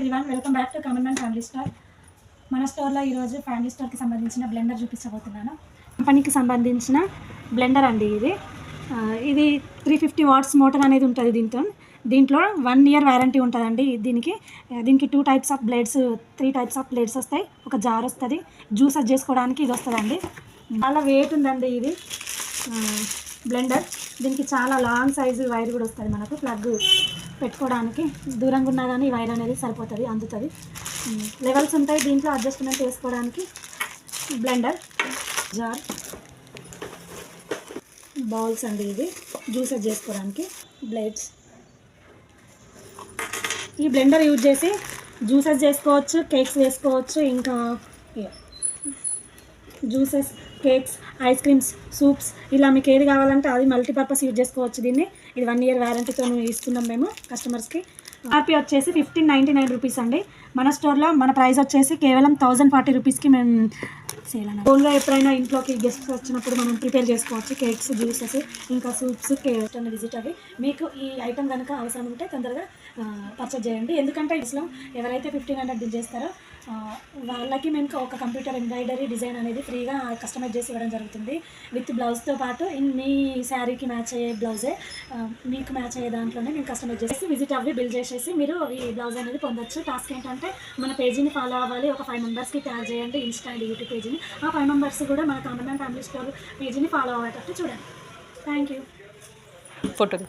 Everyone, welcome back to common man family store. మన స్టోర్లో ఈరోజు ఫ్యామిలీ స్టోర్కి సంబంధించిన బ్లెండర్ చూపించబోతున్నాను. కంపెనీకి సంబంధించిన బ్లెండర్ అండి ఇది 350 వాట్స్ మోటార్ అనేది ఉంటుంది. దీంట్లో 1 year వారంటీ ఉంటుందండి. దీనికి 2 types of blades 3 types of blades వస్తాయి. ఒక జార్ వస్తుంది. జ్యూస్ చేసుకోవడానికి ఇది వస్తుందండి. చాలా వెయిట్ ఉందండి ఇది బ్లెండర్. దీనికి చాలా లాంగ్ సైజు వైర్ కూడా వస్తుంది. మనకు ప్లగ్ పెట్టుకోవడానికి దూరంగా ఉన్నా కానీ ఈ వైర్ అనేది సరిపోతుంది, అందుతుంది. లెవెల్స్ ఉంటాయి దీంట్లో, అడ్జస్ట్మెంట్ చేసుకోవడానికి. బ్లెండర్ జార్, బౌల్స్ అండి ఇది జ్యూసెస్ చేసుకోవడానికి. బ్లేడ్స్. ఈ బ్లెండర్ యూజ్ చేసి జ్యూసెస్ చేసుకోవచ్చు, కేక్స్ వేసుకోవచ్చు. ఇంకా juices, cakes, ice creams, soups, ఇలా మీకు ఏది కావాలంటే అది మల్టీపర్పస్ యూజ్ చేసుకోవచ్చు దీన్ని. ఇది 1 year వారంటీతో ఇస్తున్నాం మేము కస్టమర్స్కి. ఆర్పీ వచ్చేసి 1599 రూపీస్ అండి. మన స్టోర్లో మన ప్రైస్ వచ్చేసి కేవలం 1040 రూపీస్కి మేము సేల్ అన్నాం. ఓన్గా ఎప్పుడైనా ఇంట్లోకి గెస్ట్స్ వచ్చినప్పుడు మనం ప్రిపేర్ చేసుకోవచ్చు. కేక్స్, జ్యూసెస్, ఇంకా సూప్స్, కేక్స్ అన్న విజిట్ అవి. మీకు ఈ ఐటమ్ కనుక అవసరం ఉంటే తొందరగా పర్చేజ్ చేయండి. ఎందుకంటే ఇట్లా ఎవరైతే 1500 బిల్ చేస్తారో వాళ్ళకి మేము ఒక కంప్యూటర్ ఎంబ్రాయిడరీ డిజైన్ అనేది ఫ్రీగా కస్టమైజ్ చేసి ఇవ్వడం జరుగుతుంది. విత్ బ్లౌజ్తో పాటు మీ శారీకి మ్యాచ్ అయ్యే బ్లౌజే మీకు మ్యాచ్ అయ్యే దాంట్లోనే మేము కస్టమైజ్ చేసి విజిట్ అవి బిల్ చేసేసి మీరు ఈ బ్లౌజ్ అనేది పొందొచ్చు. టాస్క్ ఏంటంటే మన పేజీని ఫాలో అవ్వాలి. ఒక 5 మెంబర్స్కి ట్యాగ్ చేయండి ఇన్స్టా అండ్ యూట్యూబ్ పేజీని. ఆ 5 మెంబర్స్ కూడా మన కామన్ మ్యాన్ ఫ్యామిలీ స్టోర్ పేజీని ఫాలో అయ్యేటట్టు చూడండి. Thank you. ఫోటో